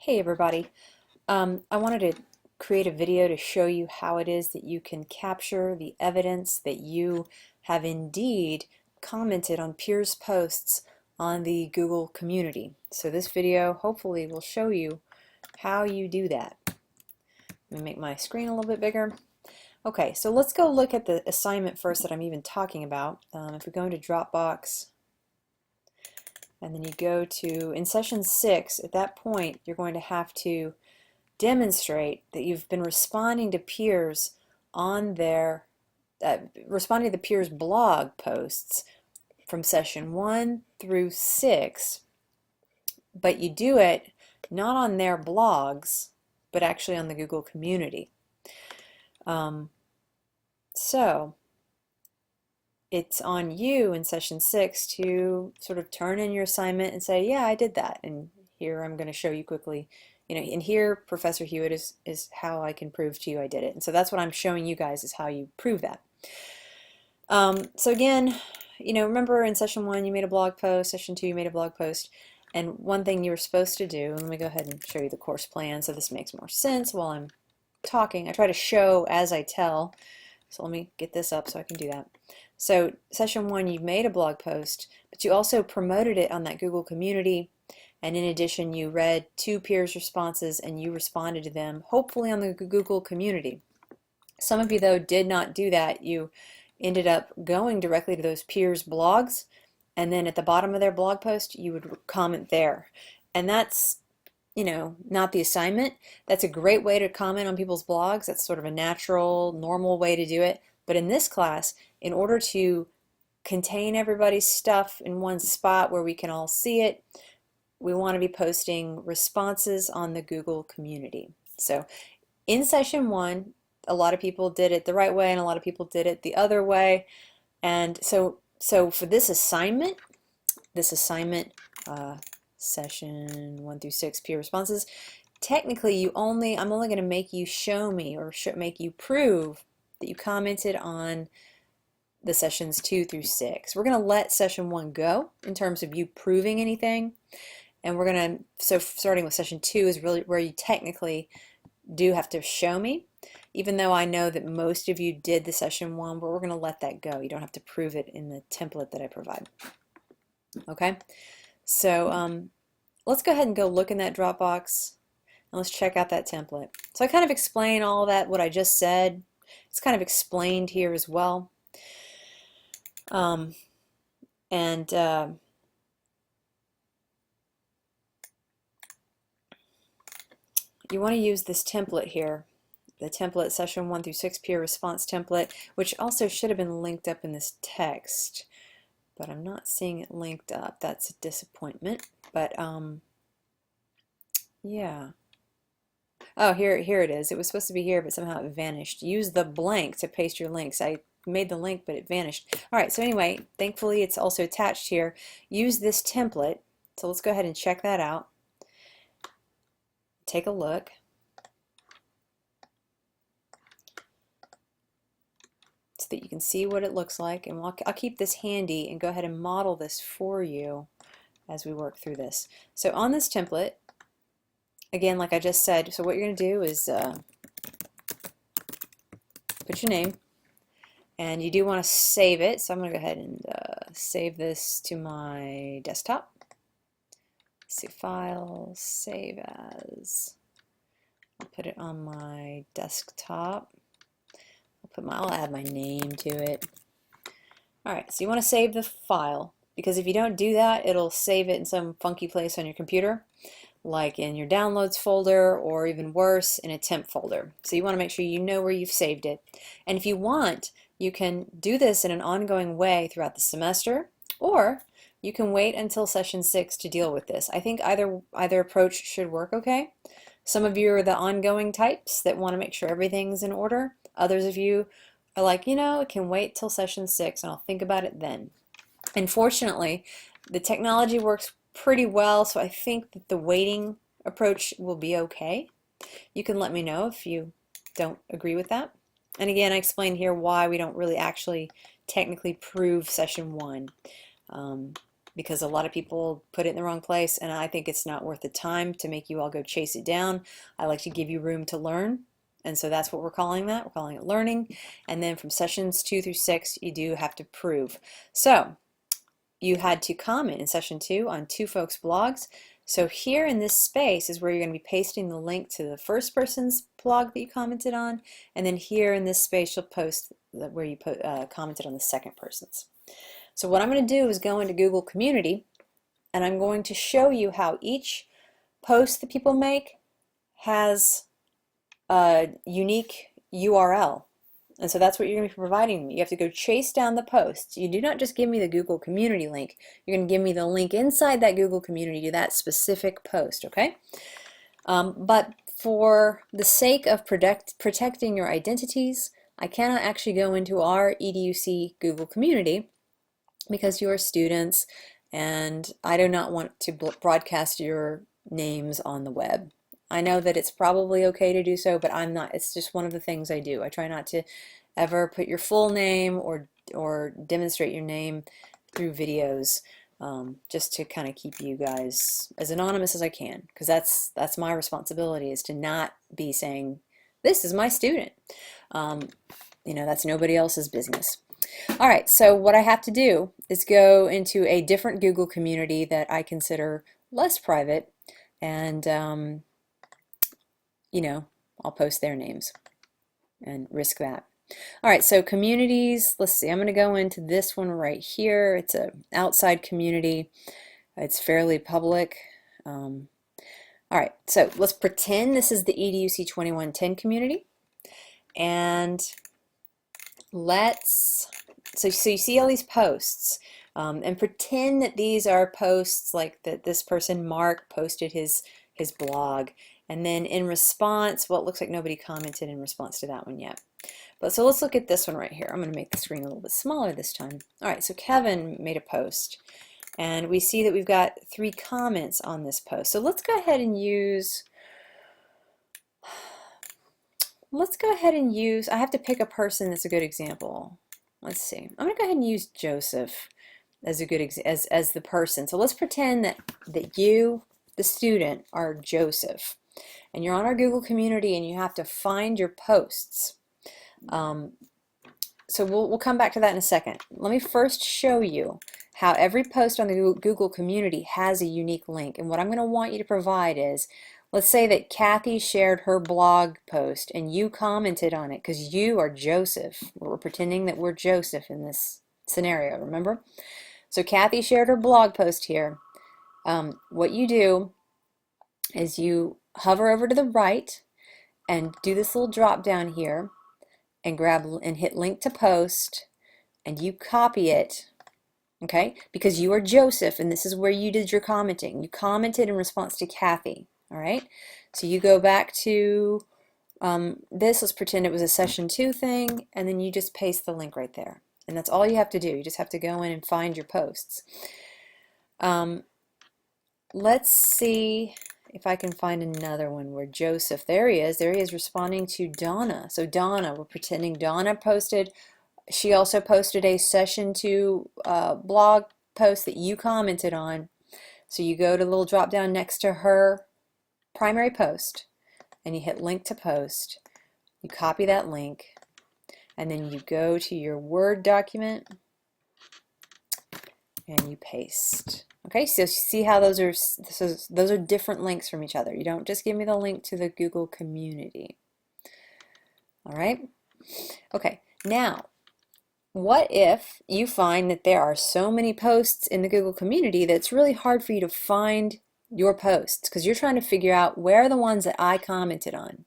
Hey everybody. I wanted to create a video to show you how it is that you can capture the evidence that you have indeed commented on peers' posts on the Google community. So this video hopefully will show you how you do that. Let me make my screen a little bit bigger. Okay, so let's go look at the assignment first that I'm even talking about. If we go into Dropbox, and then you go to, in session 6, at that point, you're going to have to demonstrate that you've been responding to peers on their, responding to the peers' blog posts from session 1 through 6, but you do it not on their blogs, but actually on the Google community. So it's on you in session 6 to sort of turn in your assignment and say, yeah, I did that. And here I'm going to show you quickly, and here Professor Hewitt is how I can prove to you I did it. And so that's what I'm showing you guys is how you prove that. So again, remember in session 1 you made a blog post, session 2 you made a blog post, and one thing you were supposed to do, let me go ahead and show you the course plan so this makes more sense while I'm talking. I try to show as I tell, so let me get this up so I can do that. So session 1 you made a blog post, but you also promoted it on that Google community, and in addition you read 2 peers' responses and you responded to them, hopefully on the Google community. Some of you though did not do that. You ended up going directly to those peers' blogs, and then at the bottom of their blog post you would comment there. And that's not the assignment. That's a great way to comment on people's blogs. That's sort of a natural, normal way to do it. But in this class, in order to contain everybody's stuff in one spot where we can all see it, we want to be posting responses on the Google community. So in session 1, a lot of people did it the right way and a lot of people did it the other way. And so for this assignment, session 1 through 6 peer responses, technically I'm only going to make you show me or make you prove that you commented on the sessions 2 through 6. We're going to let session 1 go in terms of you proving anything, and we're going to, so starting with session 2 is really where you technically do have to show me, even though I know that most of you did the session 1, but we're going to let that go. You don't have to prove it in the template that I provide. Okay, so let's go ahead and go look in that Dropbox and let's check out that template. So I kind of explain all that, what I just said. It's kind of explained here as well. You want to use this template here, the template session 1 through 6 peer response template, which also should have been linked up in this text, but I'm not seeing it linked up. That's a disappointment. But yeah. Oh, here it is. It was supposed to be here, but somehow it vanished. Use the blank to paste your links. I made the link, but it vanished. All right, so anyway, thankfully it's also attached here. Use this template. So let's go ahead and check that out. Take a look. So that you can see what it looks like, and I'll keep this handy and go ahead and model this for you as we work through this. So on this template, again, like I just said, so what you're going to do is put your name, and you do want to save it, so I'm going to go ahead and save this to my desktop. See, File, Save As. I'll put it on my desktop. I'll add my name to it. Alright, so you want to save the file, because if you don't do that, it'll save it in some funky place on your computer, like in your downloads folder, or even worse, in a temp folder. So you want to make sure you know where you've saved it. And if you want, you can do this in an ongoing way throughout the semester, or you can wait until session 6 to deal with this. I think either approach should work okay. Some of you are the ongoing types that want to make sure everything's in order. Others of you are like, it can wait till session 6 and I'll think about it then. And fortunately, the technology works pretty well, so I think that the waiting approach will be okay. You can let me know if you don't agree with that. And again, I explained here why we don't really actually technically prove session 1. because a lot of people put it in the wrong place, and I think it's not worth the time to make you all go chase it down. I like to give you room to learn, and so that's what we're calling that. We're calling it learning. And then from sessions 2 through 6, you do have to prove. So you had to comment in session 2 on two folks' blogs. So here in this space is where you're going to be pasting the link to the first person's blog that you commented on, and then here in this space you'll post where you commented on the second person's. So what I'm going to do is go into Google Community, and I'm going to show you how each post that people make has a unique URL. And so that's what you're going to be providing me. You have to go chase down the posts. You do not just give me the Google Community link. You're going to give me the link inside that Google Community to that specific post, okay? But for the sake of protecting your identities, I cannot actually go into our EDUC Google Community because you're students, and I do not want to broadcast your names on the web. I know that it's probably okay to do so, but I'm not. It's just one of the things I do. I try not to ever put your full name or demonstrate your name through videos, just to kind of keep you guys as anonymous as I can, because that's my responsibility, is to not be saying, this is my student. That's nobody else's business. All right, so what I have to do is go into a different Google Community that I consider less private, and I'll post their names and risk that. All right, so communities, let's see, I'm going to go into this one right here. It's an outside community. It's fairly public. All right, so let's pretend this is the EDUC 2110 community. And so you see all these posts, and pretend that these are posts like that this person, Mark, posted his blog. And then in response, well, it looks like nobody commented in response to that one yet. But so let's look at this one right here. I'm going to make the screen a little bit smaller this time. All right, so Kevin made a post, and we see that we've got 3 comments on this post. So let's go ahead and use, I have to pick a person that's a good example. Let's see. I'm going to go ahead and use Joseph as a good as the person. So let's pretend that you, the student, are Joseph, and you're on our Google Community, and you have to find your posts. So we'll come back to that in a second. Let me first show you how every post on the Google Community has a unique link. And what I'm going to want you to provide is, let's say that Kathy shared her blog post and you commented on it because you are Joseph. We're pretending that we're Joseph in this scenario, remember? So Kathy shared her blog post here. What you do is you hover over to the right and do this little drop down here and grab and hit link to post, and you copy it, okay? Because you are Joseph, and this is where you did your commenting. You commented in response to Kathy, all right? So you go back to this. Let's pretend it was a session 2 thing, and then you just paste the link right there. And that's all you have to do. You just have to go in and find your posts. Let's see if I can find another one where Joseph, there he is responding to Donna. So Donna, we're pretending Donna posted, she also posted a session 2 blog post that you commented on. So you go to the little drop down next to her primary post, and you hit link to post, you copy that link, and then you go to your Word document and you paste. Okay, so see how those are different links from each other. You don't just give me the link to the Google Community. All right? Okay, now, what if you find that there are so many posts in the Google Community that it's really hard for you to find your posts because you're trying to figure out where are the ones that I commented on?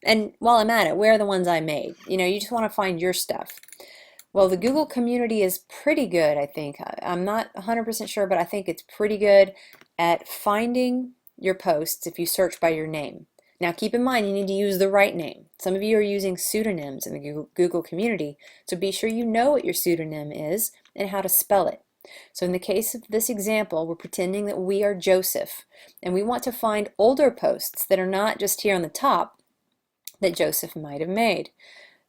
And while I'm at it, where are the ones I made? You just want to find your stuff. Well, the Google Community is pretty good, I think. I'm not 100% sure, but I think it's pretty good at finding your posts if you search by your name. Now, keep in mind, you need to use the right name. Some of you are using pseudonyms in the Google Community, so be sure you know what your pseudonym is and how to spell it. So in the case of this example, we're pretending that we are Joseph, and we want to find older posts that are not just here on the top that Joseph might have made.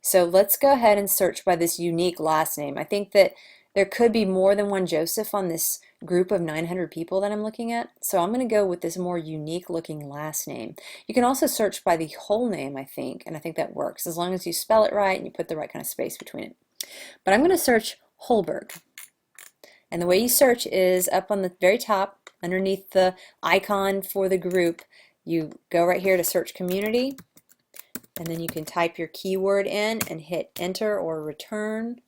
So let's go ahead and search by this unique last name. I think that there could be more than one Joseph on this group of 900 people that I'm looking at. So I'm going to go with this more unique looking last name. You can also search by the whole name, I think, and I think that works as long as you spell it right and you put the right kind of space between it. But I'm going to search Holberg. And the way you search is up on the very top, underneath the icon for the group, you go right here to search community, and then you can type your keyword in and hit enter or return.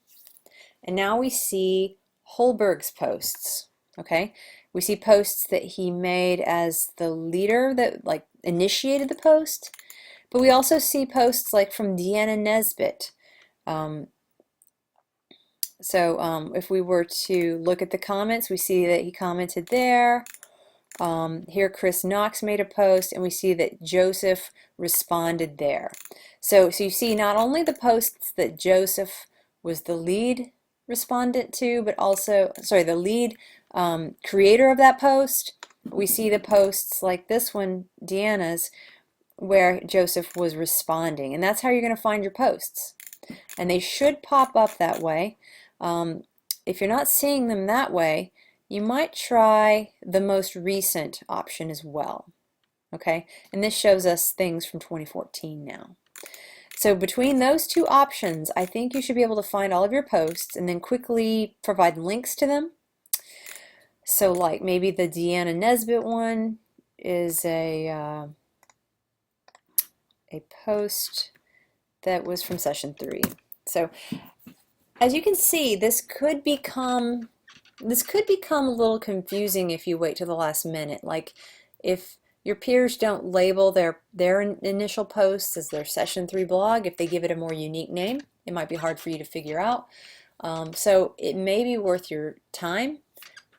And now we see Holberg's posts, okay? We see posts that he made as the leader that like initiated the post, but we also see posts like from Deanna Nesbitt. If we were to look at the comments, we see that he commented there. Here Chris Knox made a post, and we see that Joseph responded there. So you see not only the posts that Joseph was the lead respondent to, but also, sorry, the lead creator of that post. We see the posts like this one, Deanna's, where Joseph was responding. And that's how you're going to find your posts. And they should pop up that way. If you're not seeing them that way, you might try the most recent option as well. Okay, and this shows us things from 2014 now. So between those two options, I think you should be able to find all of your posts and then quickly provide links to them. So like maybe the Deanna Nesbitt one is a post that was from session 3. So as you can see, this could become a little confusing if you wait till the last minute. Like if your peers don't label their initial posts as their session 3 blog, if they give it a more unique name, it might be hard for you to figure out. So it may be worth your time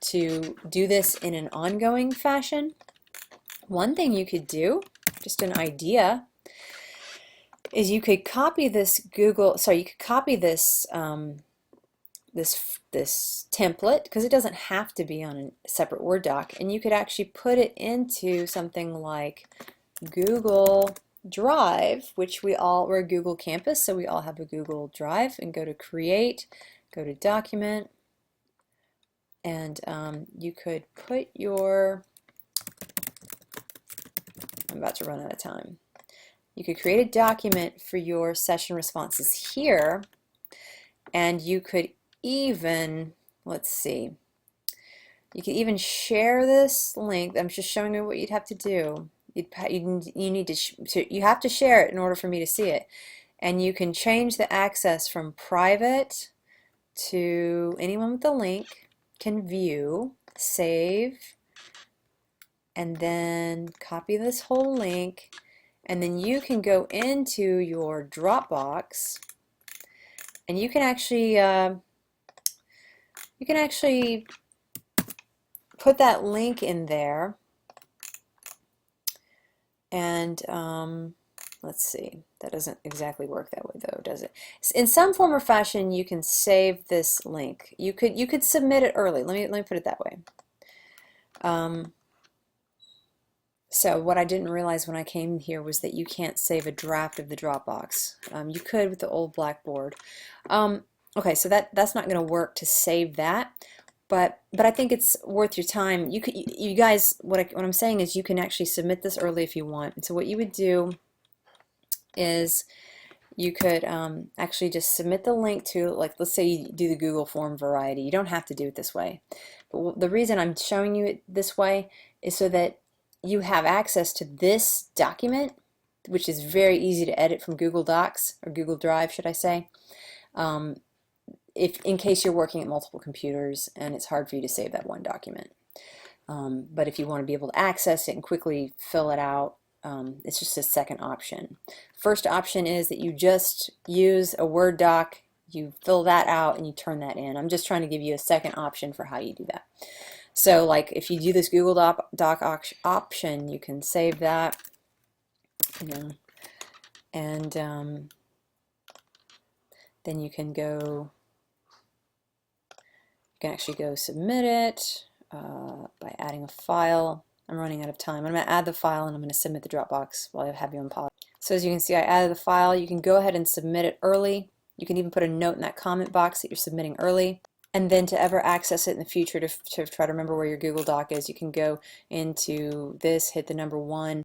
to do this in an ongoing fashion. One thing you could do, just an idea, is you could copy this this template, because it doesn't have to be on a separate Word doc, and you could actually put it into something like Google Drive, which we're a Google campus, so we all have a Google Drive, and go to Create, go to Document, and you could put your, I'm about to run out of time. You could create a document for your session responses here, and you could even, let's see, you could even share this link. I'm just showing you what you'd have to do. You have to share it in order for me to see it. And you can change the access from private to anyone with the link can view, save, and then copy this whole link. And then you can go into your Dropbox, and you can actually put that link in there. And let's see, that doesn't exactly work that way though, does it? In some form or fashion, you can save this link. You could submit it early. Let me put it that way. So what I didn't realize when I came here was that you can't save a draft of the Dropbox. You could with the old Blackboard. Okay, so that's not going to work to save that, but I think it's worth your time. You guys, what I'm saying is you can actually submit this early if you want. And so what you would do is you could actually just submit the link to, like, let's say you do the Google form variety. You don't have to do it this way. But the reason I'm showing you it this way is so that you have access to this document, which is very easy to edit from Google Docs, or Google Drive, should I say, in case you're working at multiple computers and it's hard for you to save that one document. But if you want to be able to access it and quickly fill it out, it's just a second option. First option is that you just use a Word doc, you fill that out, and you turn that in. I'm just trying to give you a second option for how you do that. So like if you do this Google Doc option, you can save that, and then you can actually go submit it by adding a file. I'm running out of time. I'm going to add the file and I'm going to submit the Dropbox while I have you on pause. So as you can see, I added the file. You can go ahead and submit it early. You can even put a note in that comment box that you're submitting early. And then to ever access it in the future, to try to remember where your Google Doc is, you can go into this, hit the number 1,